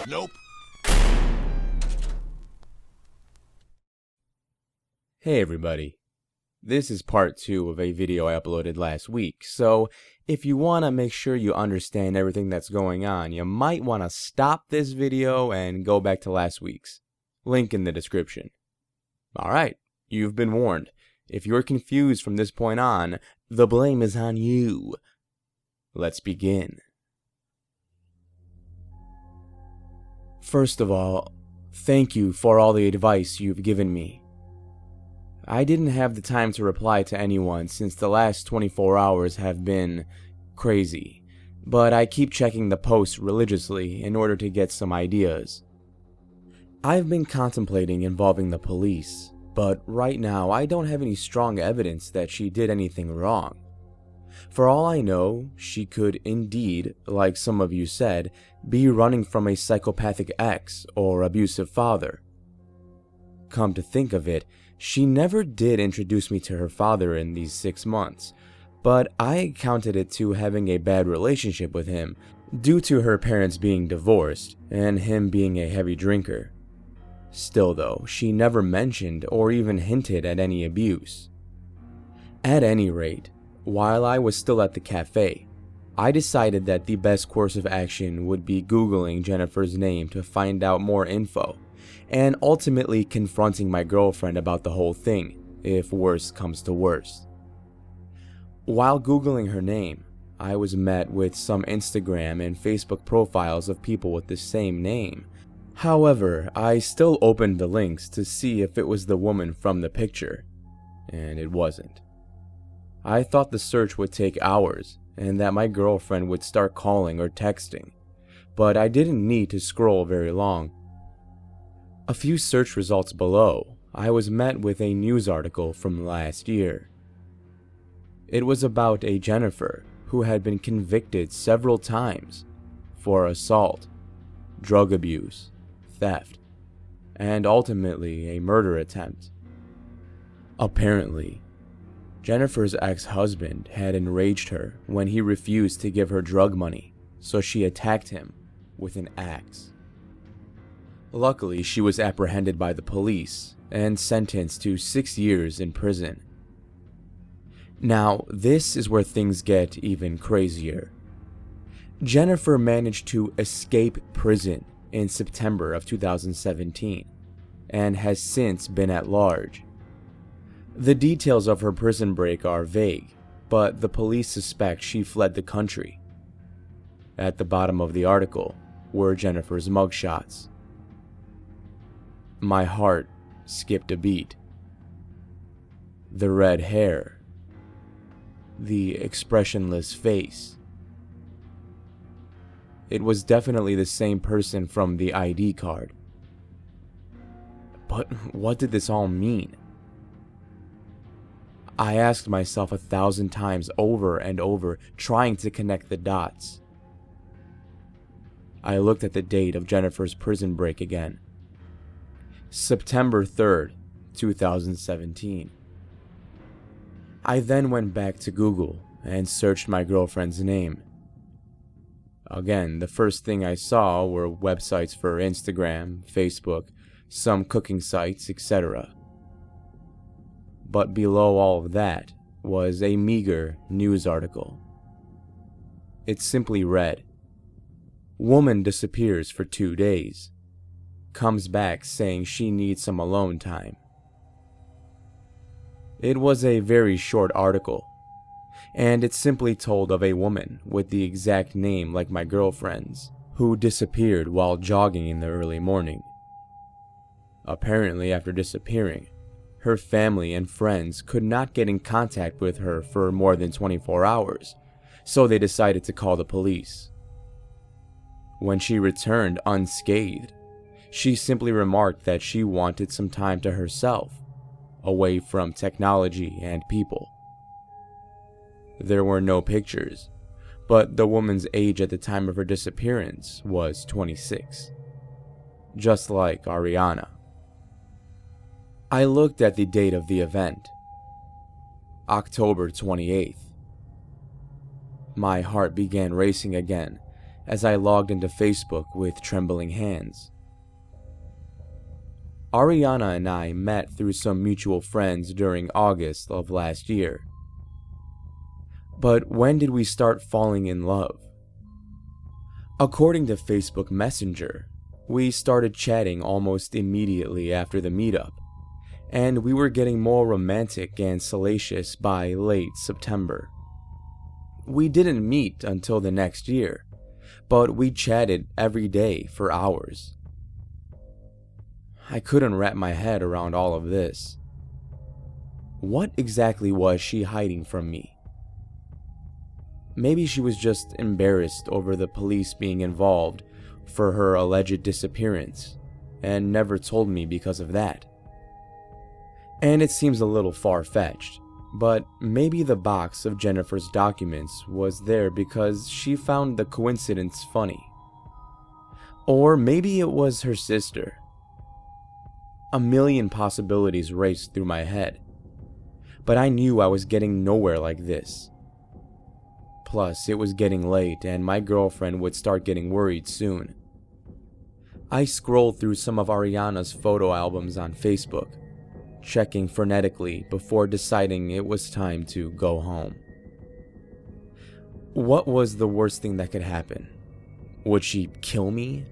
Nope. Hey everybody, this is part 2 of a video I uploaded last week, so if you want to make sure you understand everything that's going on, you might want to stop this video and go back to last week's. Link in the description. Alright, you've been warned. If you're confused from this point on, the blame is on you. Let's begin. First of all, thank you for all the advice you've given me. I didn't have the time to reply to anyone since the last 24 hours have been crazy, but I keep checking the posts religiously in order to get some ideas. I've been contemplating involving the police, but right now I don't have any strong evidence that she did anything wrong. For all I know, she could indeed, like some of you said, be running from a psychopathic ex or abusive father. Come to think of it, she never did introduce me to her father in these 6 months, but I accounted it to having a bad relationship with him due to her parents being divorced and him being a heavy drinker. Still though, she never mentioned or even hinted at any abuse. At any rate, while I was still at the cafe, I decided that the best course of action would be Googling Jennifer's name to find out more info, and ultimately confronting my girlfriend about the whole thing, if worse comes to worst. While Googling her name, I was met with some Instagram and Facebook profiles of people with the same name. However, I still opened the links to see if it was the woman from the picture, and it wasn't. I thought the search would take hours and that my girlfriend would start calling or texting, but I didn't need to scroll very long. A few search results below, I was met with a news article from last year. It was about a Jennifer who had been convicted several times for assault, drug abuse, theft, and ultimately a murder attempt. Apparently, Jennifer's ex-husband had enraged her when he refused to give her drug money, so she attacked him with an axe. Luckily, she was apprehended by the police and sentenced to 6 years in prison. Now, this is where things get even crazier. Jennifer managed to escape prison in September of 2017 and has since been at large. The details of her prison break are vague, but the police suspect she fled the country. At the bottom of the article were Jennifer's mugshots. My heart skipped a beat. The red hair. The expressionless face. It was definitely the same person from the ID card. But what did this all mean? I asked myself 1,000 times over and over, trying to connect the dots. I looked at the date of Jennifer's prison break again. September 3rd, 2017. I then went back to Google and searched my girlfriend's name. Again, the first thing I saw were websites for Instagram, Facebook, some cooking sites, etc. But below all of that was a meager news article. It simply read, "Woman disappears for 2 days. Comes back saying she needs some alone time." It was a very short article, and it simply told of a woman with the exact name like my girlfriend's, who disappeared while jogging in the early morning. Apparently, after disappearing, her family and friends could not get in contact with her for more than 24 hours, so they decided to call the police. When she returned unscathed, she simply remarked that she wanted some time to herself, away from technology and people. There were no pictures, but the woman's age at the time of her disappearance was 26, just like Ariana. I looked at the date of the event, October 28th. My heart began racing again as I logged into Facebook with trembling hands. Ariana and I met through some mutual friends during August of last year. But when did we start falling in love? According to Facebook Messenger, we started chatting almost immediately after the meetup, and we were getting more romantic and salacious by late September. We didn't meet until the next year, but we chatted every day for hours. I couldn't wrap my head around all of this. What exactly was she hiding from me? Maybe she was just embarrassed over the police being involved for her alleged disappearance and never told me because of that. And it seems a little far-fetched, but maybe the box of Jennifer's documents was there because she found the coincidence funny. Or maybe it was her sister. A million possibilities raced through my head, but I knew I was getting nowhere like this. Plus, it was getting late and my girlfriend would start getting worried soon. I scrolled through some of Ariana's photo albums on Facebook, checking frenetically before deciding it was time to go home. What was the worst thing that could happen? Would she kill me?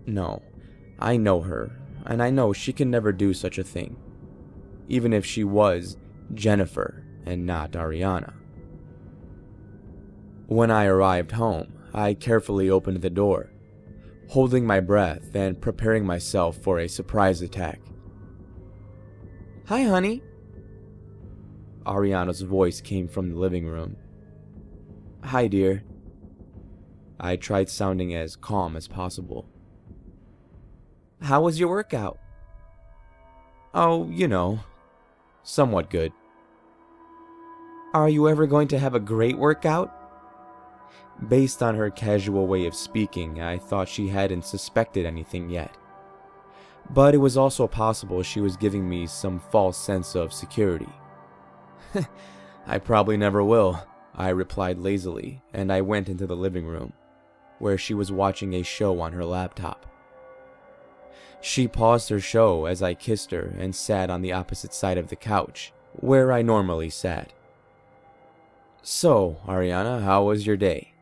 No, I know her, and I know she can never do such a thing, even if she was Jennifer and not Ariana. When I arrived home, I carefully opened the door, holding my breath and preparing myself for a surprise attack. "Hi, honey." Ariana's voice came from the living room. "Hi, dear." I tried sounding as calm as possible. "How was your workout?" "Oh, somewhat good." "Are you ever going to have a great workout?" Based on her casual way of speaking, I thought she hadn't suspected anything yet. But it was also possible she was giving me some false sense of security. "I probably never will," I replied lazily, and I went into the living room, where she was watching a show on her laptop. She paused her show as I kissed her and sat on the opposite side of the couch, where I normally sat. "So, Ariana, how was your day?"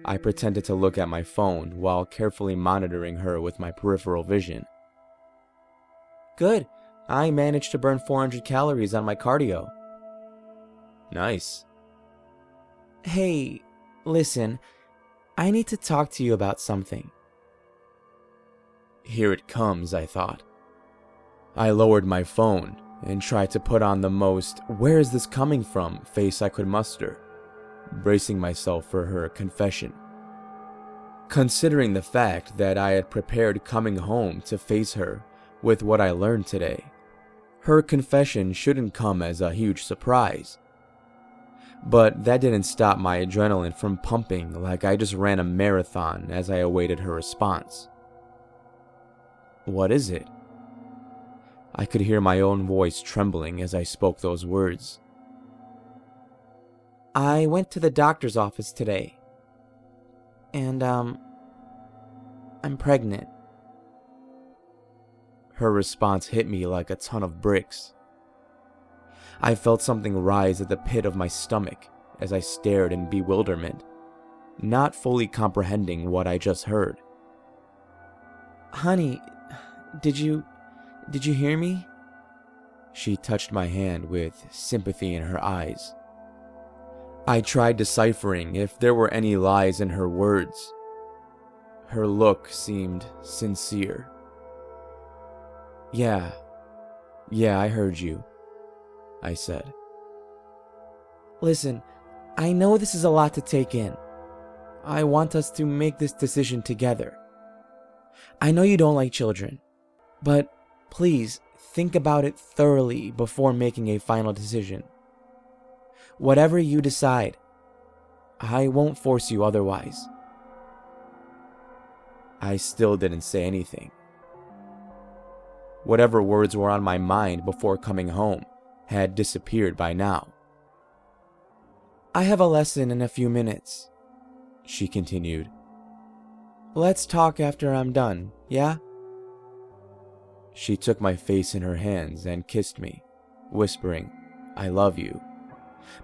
I pretended to look at my phone while carefully monitoring her with my peripheral vision. "Good. I managed to burn 400 calories on my cardio." "Nice." "Hey, listen, I need to talk to you about something." Here it comes, I thought. I lowered my phone and tried to put on the most "where is this coming from" face I could muster, bracing myself for her confession. Considering the fact that I had prepared coming home to face her with what I learned today, her confession shouldn't come as a huge surprise. But that didn't stop my adrenaline from pumping like I just ran a marathon as I awaited her response. "What is it?" I could hear my own voice trembling as I spoke those words. "I went to the doctor's office today, and, I'm pregnant." Her response hit me like a ton of bricks. I felt something rise at the pit of my stomach as I stared in bewilderment, not fully comprehending what I just heard. "Honey, did you hear me?" She touched my hand with sympathy in her eyes. I tried deciphering if there were any lies in her words. Her look seemed sincere. Yeah, I heard you," I said. "Listen, I know this is a lot to take in. I want us to make this decision together. I know you don't like children, but please think about it thoroughly before making a final decision. Whatever you decide, I won't force you otherwise." I still didn't say anything. Whatever words were on my mind before coming home had disappeared by now. "I have a lesson in a few minutes," she continued. Let's talk after I'm done, yeah? She took my face in her hands and kissed me, whispering, I love you,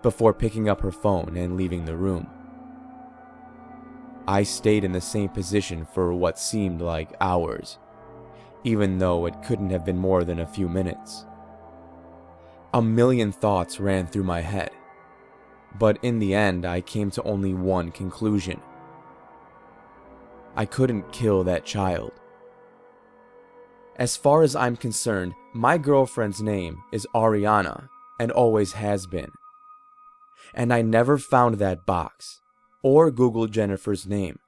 before picking up her phone and leaving the room. I stayed in the same position for what seemed like hours, even though it couldn't have been more than a few minutes. A million thoughts ran through my head, but in the end I came to only one conclusion. I couldn't kill that child. As far as I'm concerned, my girlfriend's name is Ariana and always has been. And I never found that box, or Googled Jennifer's name,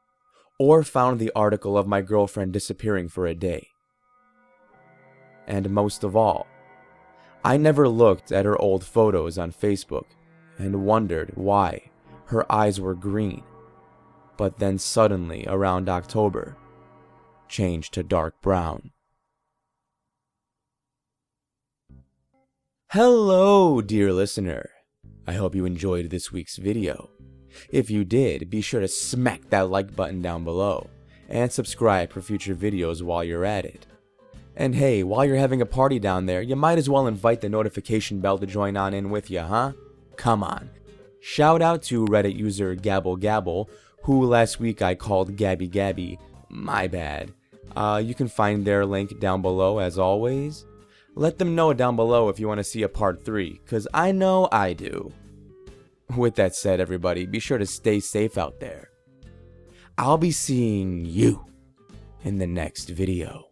or found the article of my girlfriend disappearing for a day. And most of all, I never looked at her old photos on Facebook and wondered why her eyes were green, but then suddenly around October, changed to dark brown. Hello, dear listener. I hope you enjoyed this week's video. If you did, be sure to smack that like button down below and subscribe for future videos while you're at it. And hey, while you're having a party down there, you might as well invite the notification bell to join on in with you, huh? Come on. Shout out to Reddit user gablgabl, who last week I called Gabby Gabby. My bad. You can find their link down below as always. Let them know down below if you want to see a part 3, cause I know I do. With that said, everybody, be sure to stay safe out there. I'll be seeing you in the next video.